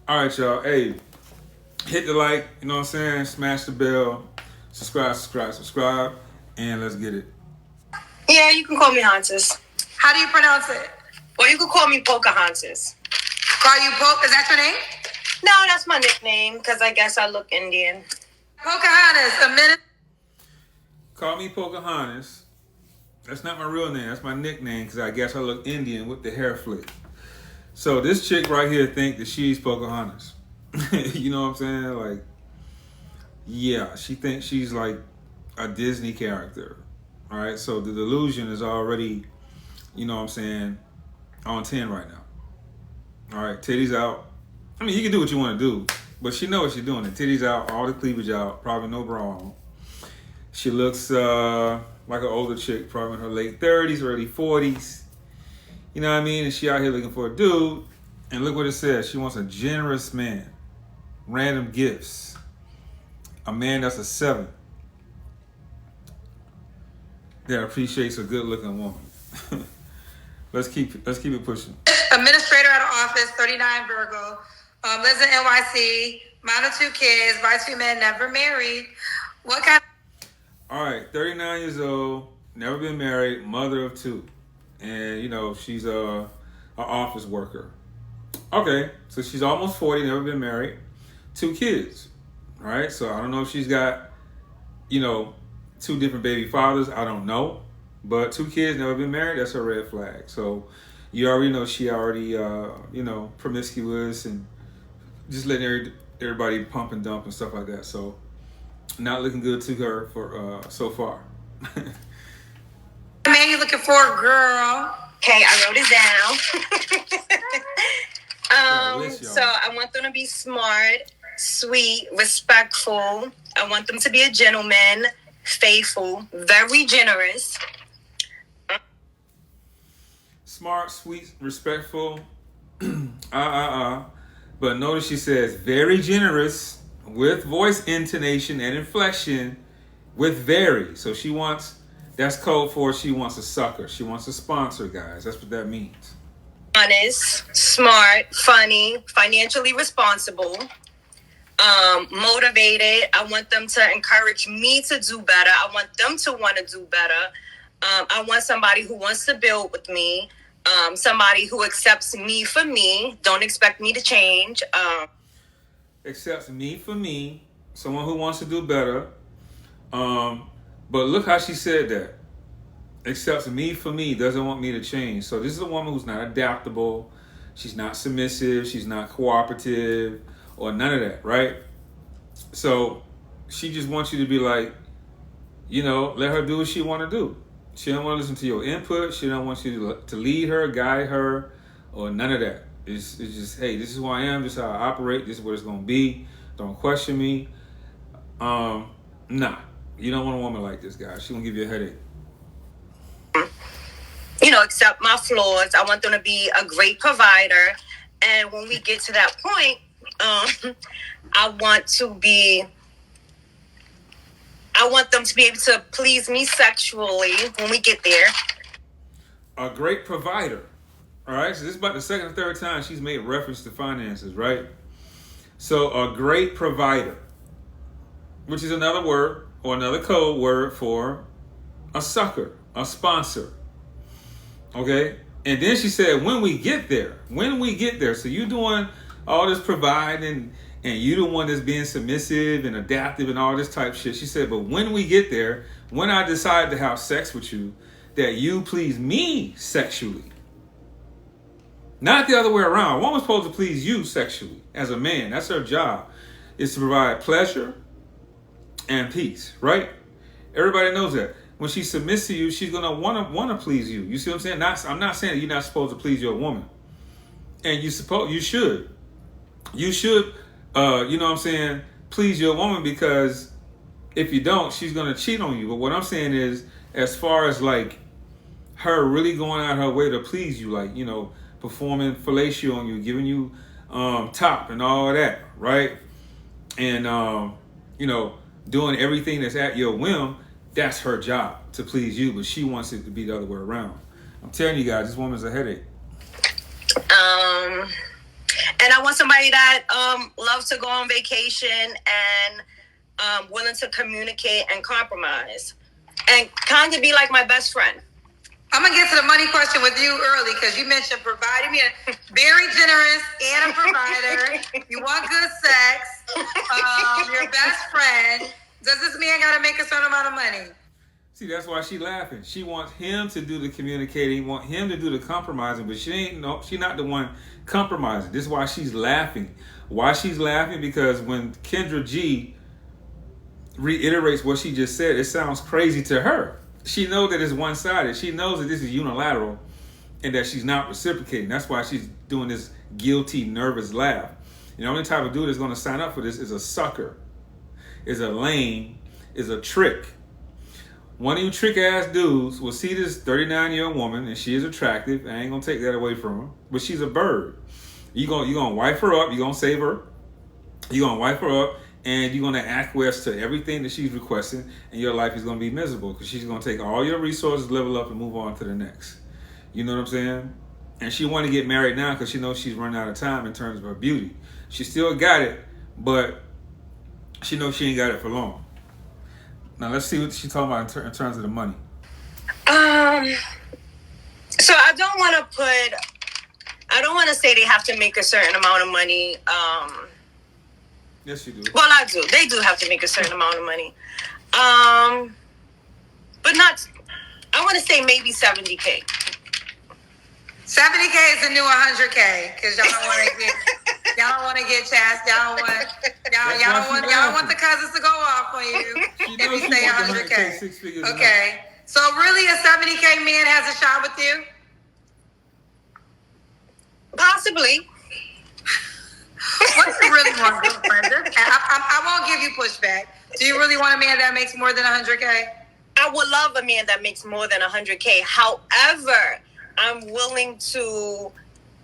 All right, y'all. Hey, hit the like, you know what I'm saying? Smash the bell, subscribe, and let's get it. Yeah, you can call me Hansis. How do you pronounce it? Or you can call me Pocahontas. Call you Poke? Is that your name? No, that's my nickname because I guess I look Indian. Pocahontas, a minute. Call me Pocahontas. That's not my real name. That's my nickname because I guess I look Indian with the hair flick. So this chick right here think that she's Pocahontas. You know what I'm saying? Like, yeah, she thinks she's like a Disney character. All right, so the delusion is already, you know what I'm saying, on 10 right now. All right, titties out. I mean, you can do what you want to do, but she knows what she's doing. The titties out, all the cleavage out, probably no bra on. She looks like an older chick, probably in her late 30s, early 40s. You know what I mean? And she out here looking for a dude. And look what it says. She wants a generous man. Random gifts. A man that's a 7. That appreciates a good-looking woman. Let's keep it pushing. Administrator out of office, 39 Virgo. Lives in NYC. Mom of 2 kids. By 2 men, never married. What kind? All right, 39 years old, never been married, mother of 2. And, you know, she's a office worker. Okay, so she's almost 40, never been married, 2 kids. All right, so I don't know if she's got, you know, 2 different baby fathers. I don't know. But 2 kids, never been married, that's a red flag. So you already know she already, you know, promiscuous and just letting everybody pump and dump and stuff like that. So not looking good to her for so far. Man, you looking for a girl? Okay, I wrote it down. So I want them to be smart, sweet, respectful. I want them to be a gentleman, faithful, very generous. Smart, sweet, respectful. But notice she says very generous with voice intonation and inflection with very. So she wants, that's code for she wants a sucker. She wants a sponsor, guys. That's what that means. Honest, smart, funny, financially responsible, motivated. I want them to encourage me to do better. I want them to want to do better. I want somebody who wants to build with me. Somebody who accepts me for me. Don't expect me to change. Accepts me for me. Someone who wants to do better. But look how she said that. Accepts me for me, doesn't want me to change. So this is a woman who's not adaptable. She's not submissive. She's not cooperative or none of that, right? So she just wants you to be like, you know, let her do what she want to do. She don't want to listen to your input. She don't want you to lead her, guide her, or none of that. It's just, hey, this is who I am. This is how I operate. This is what it's going to be. Don't question me. Nah, you don't want a woman like this, guys. She's going to give you a headache. You know, accept my flaws. I want them to be a great provider. And when we get to that point, I want them to be able to please me sexually when we get there. A great provider. All right, so this is about the second or third time she's made reference to finances, right? So a great provider, which is another word or another code word for a sucker, a sponsor. Okay? And then she said, when we get there. So you doing all this providing and you the one that's being submissive and adaptive and all this type shit. She said, but when we get there, when I decide to have sex with you, that you please me sexually. Not the other way around. A woman's supposed to please you sexually as a man. That's her job. Is to provide pleasure and peace, right? Everybody knows that. When she submits to you, she's gonna wanna please you. You see what I'm saying? I'm not saying that you're not supposed to please your woman. And you should. You should you know what I'm saying, please your woman, because if you don't, she's gonna cheat on you. But what I'm saying is, as far as like her really going out her way to please you, like, you know, performing fellatio on you, giving you top and all of that, right? And you know, doing everything that's at your whim, that's her job, to please you, but she wants it to be the other way around. I'm telling you guys, this woman's a headache. And I want somebody that loves to go on vacation and willing to communicate and compromise. And kind of be like my best friend. I'm going to get to the money question with you early because you mentioned providing me very generous and a provider. You want good sex. Your best friend. Does this man got to make a certain amount of money? See, that's why she's laughing. She wants him to do the communicating, want him to do the compromising, but she's not the one compromising. This is why she's laughing. Why she's laughing? Because when Kendra G reiterates what she just said, it sounds crazy to her. She knows that it's one-sided. She knows that this is unilateral and that she's not reciprocating. That's why she's doing this guilty, nervous laugh. And the only type of dude that's going to sign up for this is a sucker, is a lame, is a trick. One of you trick-ass dudes will see this 39-year-old woman, and she is attractive. I ain't going to take that away from her. But she's a bird. You're gonna wipe her up. You're going to save her. You're going to wipe her up, and you're going to acquiesce to everything that she's requesting, and your life is going to be miserable because she's going to take all your resources, level up, and move on to the next. You know what I'm saying? And she want to get married now because she knows she's running out of time in terms of her beauty. She still got it, but she knows she ain't got it for long. Now let's see what she's talking about in terms of the money. So I don't want to say they have to make a certain amount of money. Yes, you do. Well, I do. They do have to make a certain amount of money. But not, I want to say maybe 70K. 70K is the new 100K because y'all don't want to get chast. Y'all don't want the cousins to go off on you if you say 100K. Okay. So really a 70K man has a shot with you? Possibly. What do you really want, girlfriend? I won't give you pushback. Do you really want a man that makes more than 100K? I would love a man that makes more than 100K. However, I'm willing to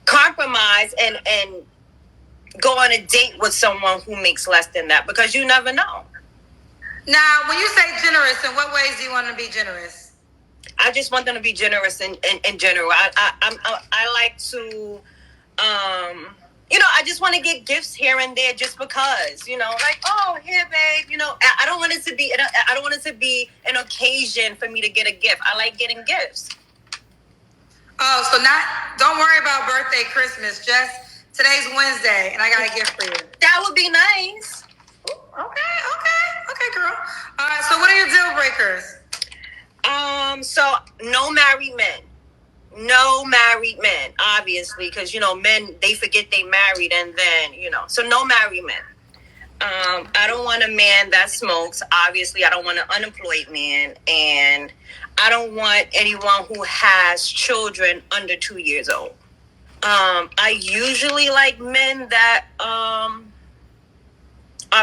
compromise and go on a date with someone who makes less than that because you never know. Now, when you say generous, in what ways do you want to be generous? I just want them to be generous in general. I like to, I just want to get gifts here and there just because, like, oh, here, babe, I don't want it to be an occasion for me to get a gift. I like getting gifts. Oh, so don't worry about birthday, Christmas. Just today's Wednesday, and I got a gift for you. That would be nice. Okay, girl. All right, so what are your deal breakers? So no married men, obviously, because, men, they forget they married and then, so no married men. I don't want a man that smokes. Obviously, I don't want an unemployed man, and I don't want anyone who has children under 2 years old. I usually like men that are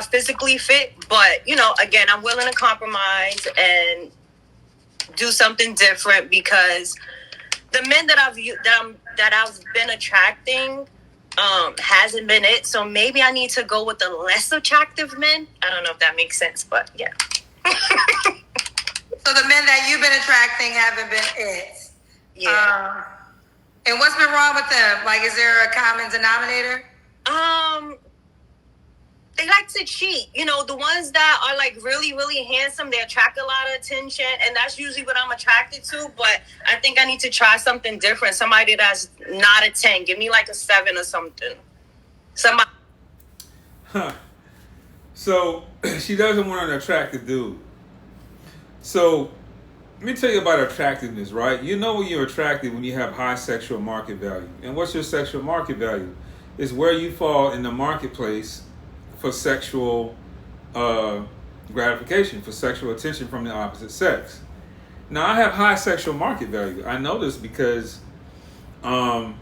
physically fit, but again, I'm willing to compromise and do something different because the men that I've been attracting hasn't been it. So maybe I need to go with the less attractive men. I don't know if that makes sense, but yeah. So the men that you've been attracting haven't been it. Yeah. And what's been wrong with them? Like, is there a common denominator? They like to cheat. The ones that are like really, really handsome, they attract a lot of attention, and that's usually what I'm attracted to. But I think I need to try something different. Somebody that's not a 10. Give me like a 7 or something. Somebody. So she doesn't want an attractive dude. So let me tell you about attractiveness, right? You know when you're attractive when you have high sexual market value. And what's your sexual market value? It's where you fall in the marketplace for sexual gratification, for sexual attention from the opposite sex. Now, I have high sexual market value. I know this because I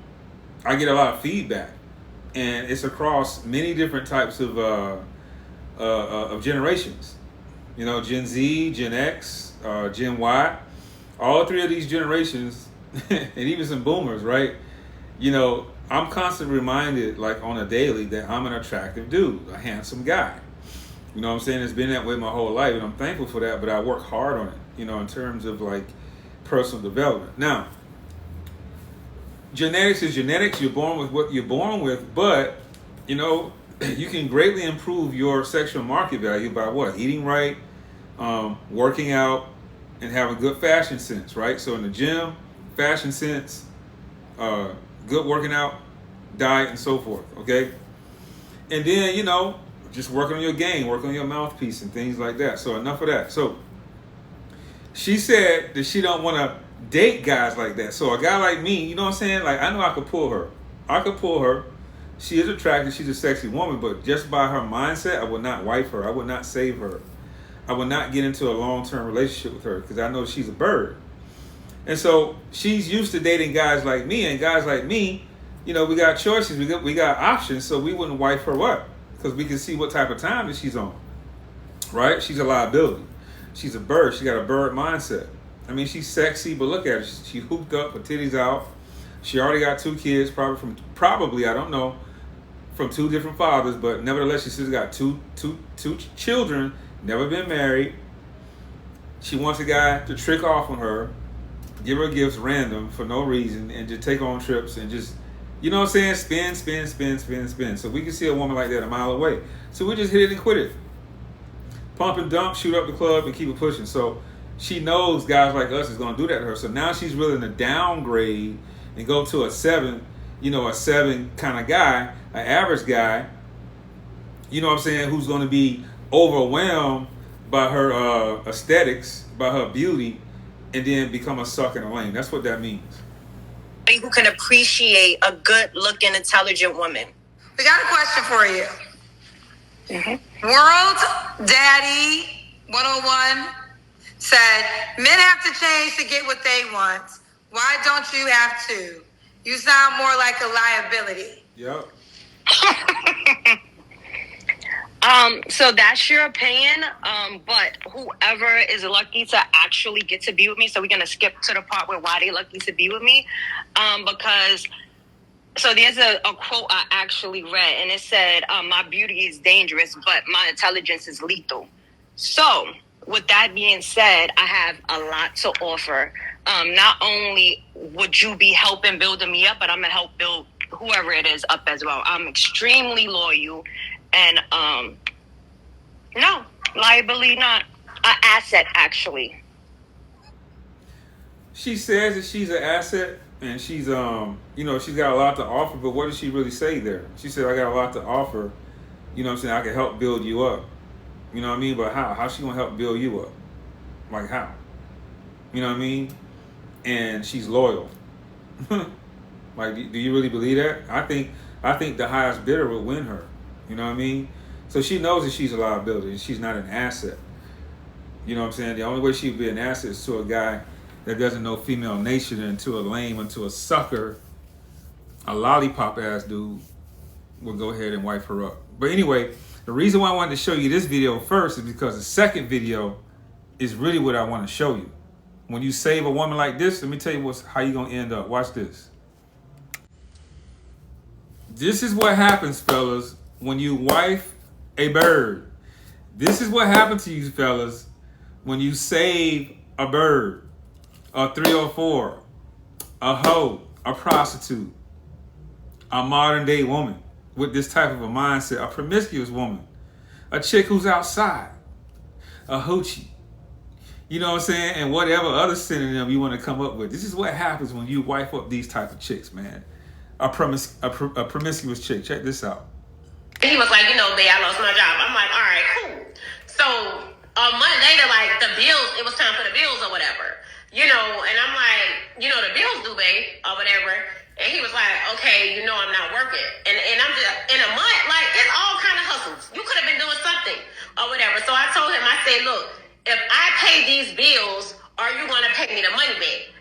get a lot of feedback, and it's across many different types of generations. Gen Z, Gen X, Gen Y, all three of these generations, and even some boomers, right? I'm constantly reminded, like on a daily, that I'm an attractive dude, a handsome guy. You know what I'm saying? It's been that way my whole life, and I'm thankful for that, but I work hard on it, in terms of like personal development. Now, genetics is genetics. You're born with what you're born with, but you know, you can greatly improve your sexual market value by what? Eating right, working out, and having good fashion sense, right? So in the gym, fashion sense, good working out, diet, and so forth, okay? And then, you know, just working on your game, working on your mouthpiece and things like that. So enough of that. So she said that she don't want to date guys like that. So a guy like me, you know what I'm saying? Like, I know I could pull her. I could pull her. She is attractive. She's a sexy woman. But just by her mindset, I would not wife her. I would not save her. I would not get into a long-term relationship with her because I know she's a bird. And so she's used to dating guys like me. And guys like me, you know, we got choices. We got options. So we wouldn't wife her up because we can see what type of time that she's on. Right? She's a liability. She's a bird. She got a bird mindset. I mean, she's sexy, but look at her. She hooped up, her titties out. She already got 2 kids, probably I don't know, from 2 different fathers, but nevertheless, she still got two children, never been married. She wants a guy to trick off on her, give her gifts random for no reason, and just take on trips and just, you know what I'm saying, spin. So we can see a woman like that a mile away. So we just hit it and quit it. Pump and dump, shoot up the club, and keep it pushing. So she knows guys like us is going to do that to her. So now she's willing to downgrade and go to a 7, you know, a 7 kind of guy, an average guy, you know what I'm saying, who's going to be overwhelmed by her aesthetics, by her beauty, and then become a suck in a lane. That's what that means. Who can appreciate a good-looking, intelligent woman. We got a question for you. World Daddy 101 said, men have to change to get what they want. Why don't you have to? You sound more like a liability. Yep. So that's your opinion. But whoever is lucky to actually get to be with me, so we're gonna skip to the part where why they lucky to be with me. Because so there's a quote I actually read, and it said, my beauty is dangerous, but my intelligence is lethal. So with that being said, I have a lot to offer. Not only would you be helping building me up, but I'm gonna help build whoever it is up as well. I'm extremely loyal, and no, liability not, an asset actually. She says that she's an asset, and she's you know, she's got a lot to offer. But what does she really say there? She said, I got a lot to offer. You know what I'm saying? I can help build you up. You know what I mean? But how? How's she gonna help build you up? Like how? You know what I mean? And she's loyal. Like, do you really believe that? I think the highest bidder will win her. You know what I mean? So she knows that she's a liability. She's not an asset. You know what I'm saying? The only way she'd be an asset is to a guy that doesn't know female nature, and to a lame, and to a sucker, a lollipop ass dude will go ahead and wipe her up. But anyway, the reason why I wanted to show you this video first is because the second video is really what I want to show you. When you save a woman like this, let me tell you how you're going to end up. Watch this. This is what happens, fellas, when you wife a bird. This is what happens to you, fellas, when you save a bird, a 304, a hoe, a prostitute, a modern day woman with this type of a mindset, a promiscuous woman, a chick who's outside, a hoochie. You know what I'm saying? And whatever other synonym you want to come up with. This is what happens when you wife up these type of chicks, man. A promiscuous chick. Check this out. He was like, you know, babe, I lost my job. I'm like, all right, cool. So a month later, like the bills, it was time for the bills or whatever. You know, and I'm like, you know, the bills due, babe, or whatever. And he was like, okay, you know I'm not working. And I'm just, in a month, like, it's all kind of hustles. You could have been doing something or whatever. So I told him, I said, look, if I pay these bills, are you going to pay me the money back?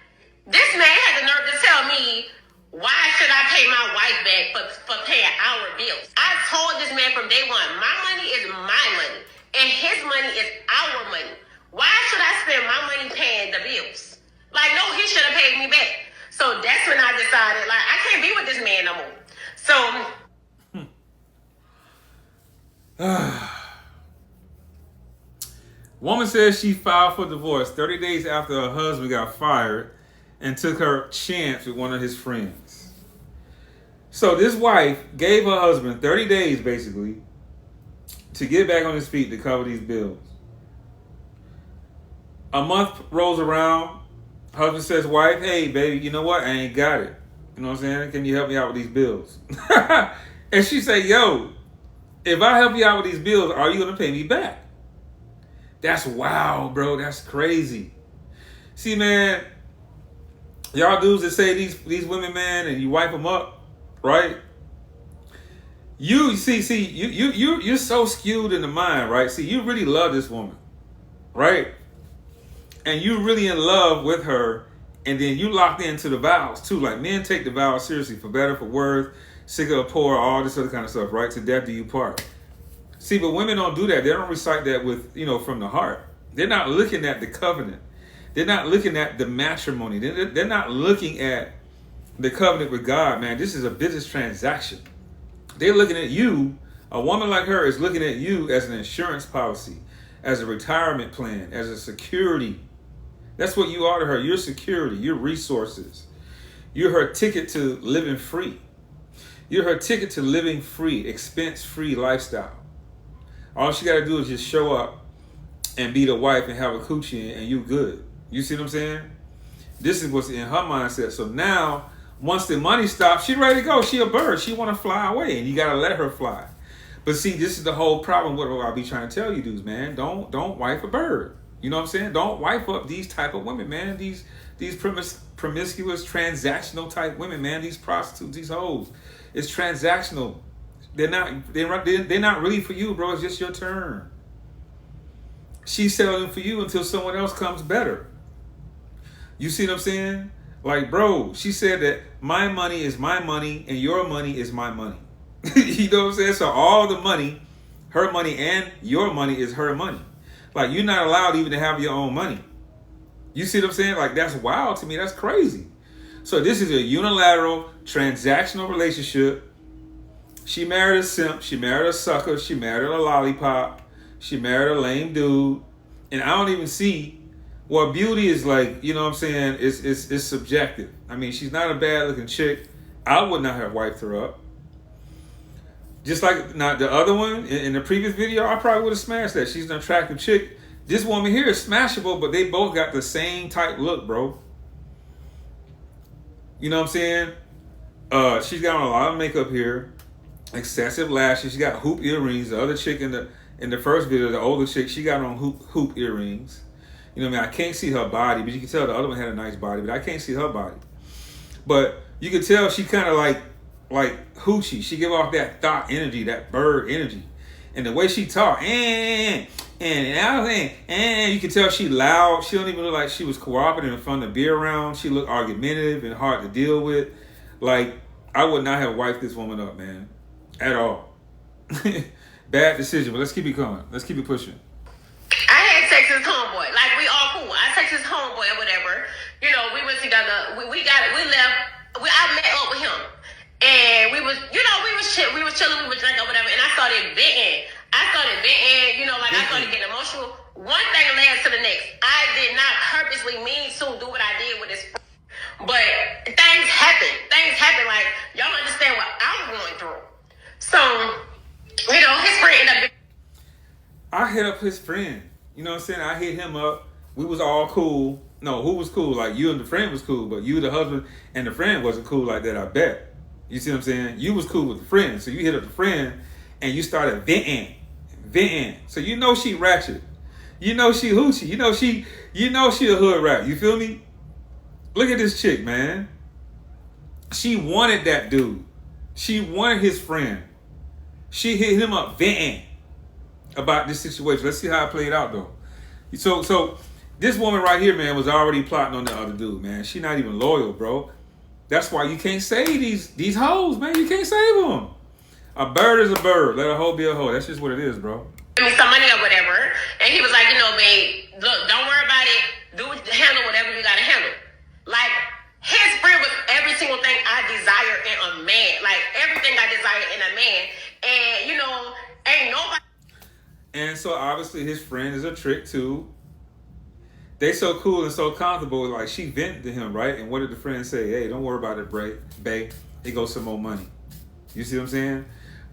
This man had the nerve to tell me, why should I pay my wife back for paying our bills? I told this man from day one, my money is my money, and his money is our money. Why should I spend my money paying the bills? Like, no, he should have paid me back. So that's when I decided, like, I can't be with this man no more. So... Woman says she filed for divorce 30 days after her husband got fired and took her chance with one of his friends. So this wife gave her husband 30 days, basically, to get back on his feet to cover these bills. A month rolls around. Husband says, wife, hey, baby, you know what? I ain't got it. You know what I'm saying? Can you help me out with these bills? And she say, yo, if I help you out with these bills, are you going to pay me back? That's wild, bro. That's crazy. See, man, y'all dudes that say these women, man, and you wipe them up, right? You're so skewed in the mind, right? See, you really love this woman, right? And you really in love with her, and then you locked into the vows too. Like, men take the vows seriously, for better, for worse, sick or poor, all this other kind of stuff, right? To death do you part. See, but women don't do that. They don't recite that with, from the heart. They're not looking at the covenant. They're not looking at the matrimony. They're not looking at the covenant with God, man. This is a business transaction. They're looking at you. A woman like her is looking at you as an insurance policy, as a retirement plan, as a security. That's what you are to her. You're security. You're resources. You're her ticket to living free. You're her ticket to living free, expense-free lifestyle. All she got to do is just show up and be the wife and have a coochie and you good. You see what I'm saying? This is what's in her mindset. So now, once the money stops, she ready to go. She a bird. She want to fly away, and you got to let her fly. But see, this is the whole problem. What I be trying to tell you dudes, man. Don't wife a bird. You know what I'm saying? Don't wife up these type of women, man. These promiscuous, transactional type women, man. These prostitutes, these hoes. It's transactional. They're not really for you, bro. It's just your turn. She's settling for you until someone else comes better. You see what I'm saying? Like, bro, she said that my money is my money and your money is my money. You know what I'm saying? So all the money, her money and your money is her money. Like, you're not allowed even to have your own money. You see what I'm saying? Like, that's wild to me. That's crazy. So this is a unilateral, transactional relationship. She married a simp. She married a sucker. She married a lollipop. She married a lame dude. And I don't even see what beauty is like. You know what I'm saying? It's subjective. I mean, she's not a bad looking chick. I would not have wiped her up. Just like not the other one in the previous video, I probably would have smashed that. She's an attractive chick. This woman here is smashable, but they both got the same type look, bro. You know what I'm saying? She's got on a lot of makeup here, excessive lashes. She got hoop earrings. The other chick in the first video, the older chick, she got on hoop earrings. You know what I mean? I can't see her body, but you can tell the other one had a nice body, but I can't see her body. But you can tell she kind of like hoochie. She give off that thought energy, that bird energy. And the way she talk, and you can tell she loud. She don't even look like she was cooperative and fun to be around. She look argumentative and hard to deal with. Like, I would not have wiped this woman up, man. At all. Bad decision, but let's keep it going. Let's keep it pushing. I had sex with his homeboy. Like, we all cool. I text his homeboy or whatever. You know, we went together. We left. I met up with him. And we was chilling, we was drinking or whatever, and I started venting, I started getting emotional. One thing led to the next. I did not purposely mean to do what I did with this, but things happen, like, y'all understand what I'm going through. So, his friend ended up... I hit up his friend, you know what I'm saying? I hit him up, we was all cool. No, who was cool? Like, you and the friend was cool, but you, the husband, and the friend wasn't cool like that, I bet. You see what I'm saying? You was cool with the friend, so you hit up the friend and you started venting. So you know she ratchet. You know she hoochie. You know she a hood rat. You feel me? Look at this chick, man. She wanted that dude. She wanted his friend. She hit him up venting about this situation. Let's see how it played out though. So this woman right here, man, was already plotting on the other dude, man. She not even loyal, bro. That's why you can't save these hoes, man. You can't save them. A bird is a bird. Let a hoe be a hoe. That's just what it is, bro. Give me some money or whatever. And he was like, babe, look, don't worry about it. Handle whatever you gotta handle. Like, his friend was every single thing I desire in a man. Like, everything I desire in a man. And, ain't nobody... And so, obviously, his friend is a trick, too. they so cool and so comfortable. Like, she vented to him, right? And what did the friend say? Hey, don't worry about it, babe. Here goes some more money. You see what I'm saying?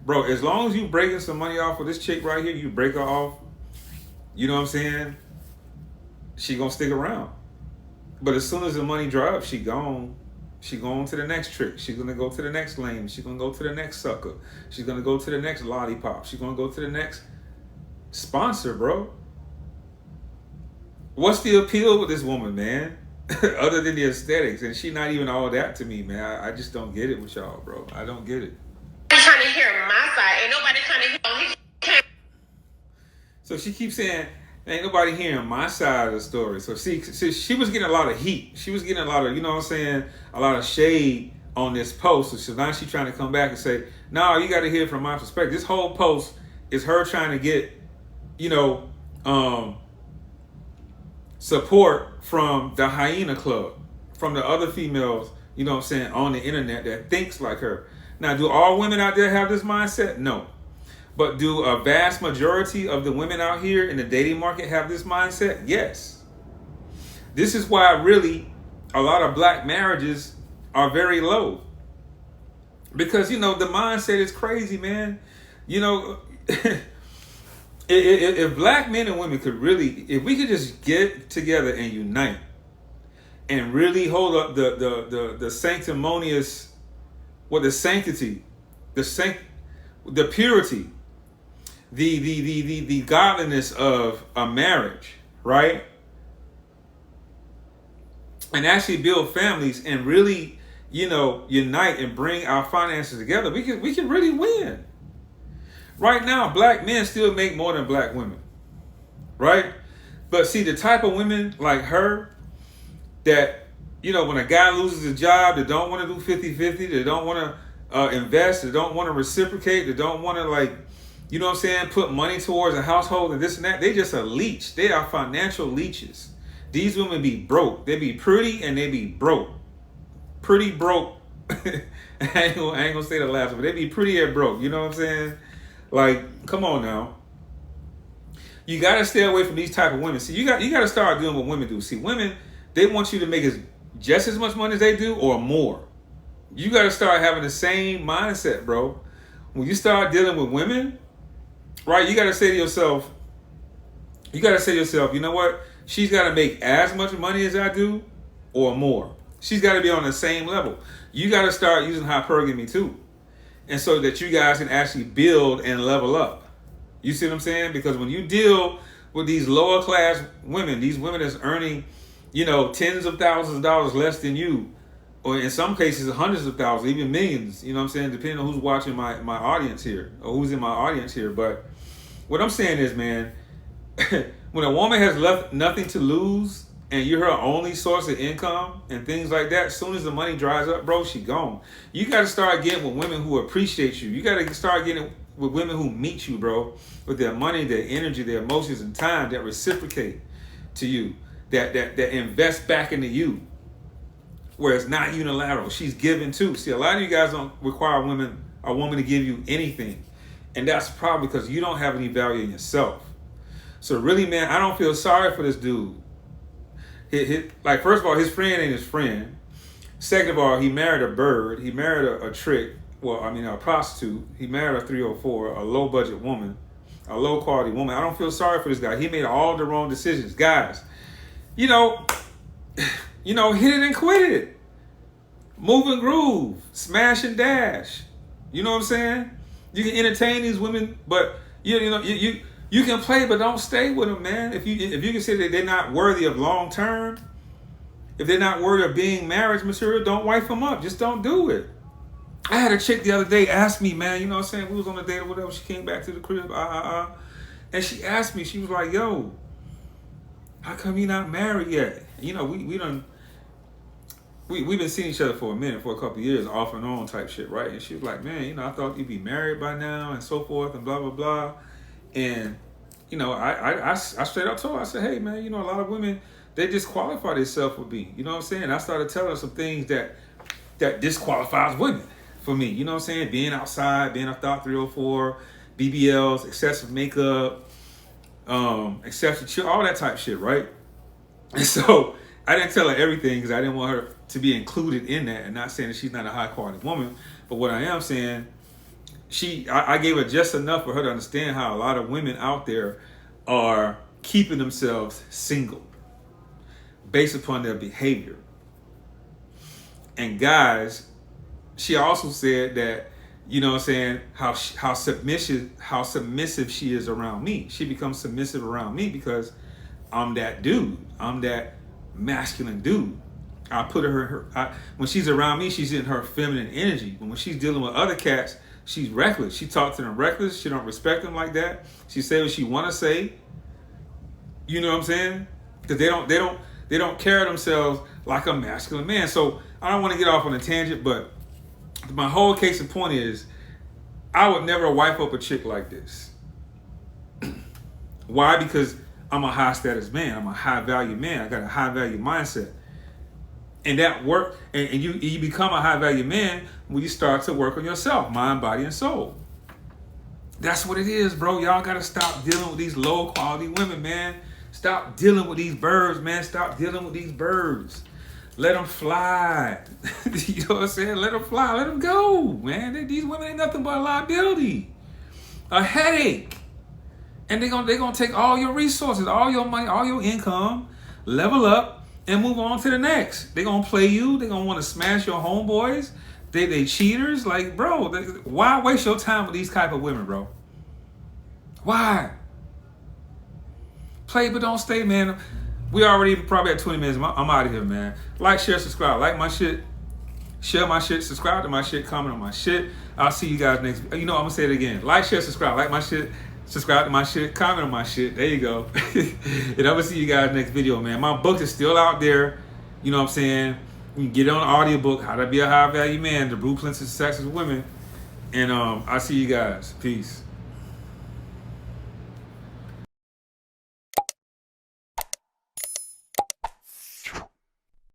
Bro, as long as you breaking some money off of this chick right here, you break her off, you know what I'm saying? She gonna stick around. But as soon as the money dry up, she gone. She going to the next trick. She's gonna go to the next lane. She's gonna go to the next sucker. She's gonna go to the next lollipop. She's gonna go to the next sponsor, bro. What's the appeal with this woman, man? Other than the aesthetics, and she not even all that to me, man. I just don't get it with y'all, bro. I don't get it. I'm trying to hear my side, and nobody trying to hear. So she keeps saying, ain't nobody hearing my side of the story. So see, she was getting a lot of heat. She was getting a lot of, you know what I'm saying, a lot of shade on this post. So now she's trying to come back and say, no, you got to hear it from my perspective. This whole post is her trying to get, you know, support from the Hyena Club, from the other females, you know what I'm saying, on the internet that thinks like her. Now, do all women out there have this mindset? No. But do a vast majority of the women out here in the dating market have this mindset? Yes. This is why really a lot of black marriages are very low. Because, you know, the mindset is crazy, man. You know, if black men and women could really, if we could just get together and unite and really hold up the sanctimonious, well, the sanctity, the purity, the godliness of a marriage, right? And actually build families and really, you know, unite and bring our finances together, we can really win. Right now, black men still make more than black women, right? But see, the type of women like her that, you know, when a guy loses a job, they don't want to do 50-50, they don't want to invest, they don't want to reciprocate, they don't want to, like, you know what I'm saying, put money towards a household and this and that. They just a leech. They are financial leeches. These women be broke. They be pretty and they be broke. Pretty broke. I ain't gonna say the last one, but they be pretty and broke. You know what I'm saying? Like, come on now. You gotta stay away from these type of women. See, you gotta start doing what women do. See, women, they want you to make just as much money as they do or more. You gotta start having the same mindset, bro. When you start dealing with women, right, you gotta say to yourself, you know what? She's gotta make as much money as I do or more. She's gotta be on the same level. You gotta start using hypergamy too. And so that you guys can actually build and level up. You see what I'm saying? Because when you deal with these lower class women, these women that's earning, you know, tens of thousands of dollars less than you, or in some cases hundreds of thousands, even millions, you know what I'm saying, depending on who's watching my audience here, or who's in my audience here. But what I'm saying is, man, when a woman has left nothing to lose and you're her only source of income and things like that, as soon as the money dries up, bro, she gone. You got to start getting with women who appreciate you. You got to start getting with women who meet you, bro, with their money, their energy, their emotions, and time, that reciprocate to you, that invest back into you, where it's not unilateral. She's giving too. See, a lot of you guys don't require a woman to give you anything, and that's probably because you don't have any value in yourself. So really, man, I don't feel sorry for this dude. Like, first of all, his friend ain't his friend. Second of all, he married a bird. He married a trick. Well, I mean, a prostitute. He married a 304, a low budget woman, a low quality woman. I don't feel sorry for this guy. He made all the wrong decisions. Guys, you know, hit it and quit it. Move and groove. Smash and dash. You know what I'm saying? You can entertain these women, but you can play, but don't stay with them, man. If you consider that they're not worthy of long term, if they're not worthy of being marriage material, don't wife them up. Just don't do it. I had a chick the other day ask me, man, you know what I'm saying? We was on a date or whatever. She came back to the crib, and she asked me, she was like, yo, how come you not married yet? You know, we've been seeing each other for a minute, for a couple of years, off and on type shit, right? And she was like, man, you know, I thought you'd be married by now and so forth and blah, blah, blah. And, you know, I straight up told her, I said, hey, man, you know, a lot of women, they disqualify themselves for me. You know what I'm saying? I started telling her some things that disqualifies women for me. You know what I'm saying? Being outside, being a thought 304, BBLs, excessive makeup, excessive chill, all that type shit, right? And so I didn't tell her everything because I didn't want her to be included in that, and not saying that she's not a high quality woman. But what I am saying, I gave her just enough for her to understand how a lot of women out there are keeping themselves single based upon their behavior. And guys, she also said that, you know what I'm saying, how submissive she is around me. She becomes submissive around me because I'm that dude. I'm that masculine dude. I put when she's around me, she's in her feminine energy. But when she's dealing with other cats, she's reckless. She talks to them reckless. She don't respect them like that. She say what she want to say. You know what I'm saying? Because they don't carry themselves like a masculine man. So I don't want to get off on a tangent, but my whole case in point is I would never wife up a chick like this. Why? Because I'm a high status man. I'm a high value man. I got a high value mindset. And that work, and you become a high value man when you start to work on yourself, mind, body, and soul. That's what it is, bro. Y'all gotta stop dealing with these low quality women, man. Stop dealing with these birds, man. Stop dealing with these birds. Let them fly. You know what I'm saying? Let them fly. Let them go, man. These women ain't nothing but a liability, a headache. And they're gonna take all your resources, all your money, all your income, level up, and move on to the next. They're gonna play you. They're gonna want to smash your homeboys. They cheaters. Like, bro, why waste your time with these type of women, bro? Why? Play but don't stay, man. We already probably at 20 minutes. I'm out of here, man. Like, share, subscribe. Like my shit. Share my shit. Subscribe to my shit. Comment on my shit. I'll see you guys next. You know, I'm gonna say it again. Like, share, subscribe. Like my shit. Subscribe to my shit. Comment on my shit. There you go. And I'm gonna see you guys next video, man. My book is still out there. You know what I'm saying? You can get it on an audiobook. How to Be a High Value Man. The Blueprints of Success with Women. And I'll see you guys. Peace.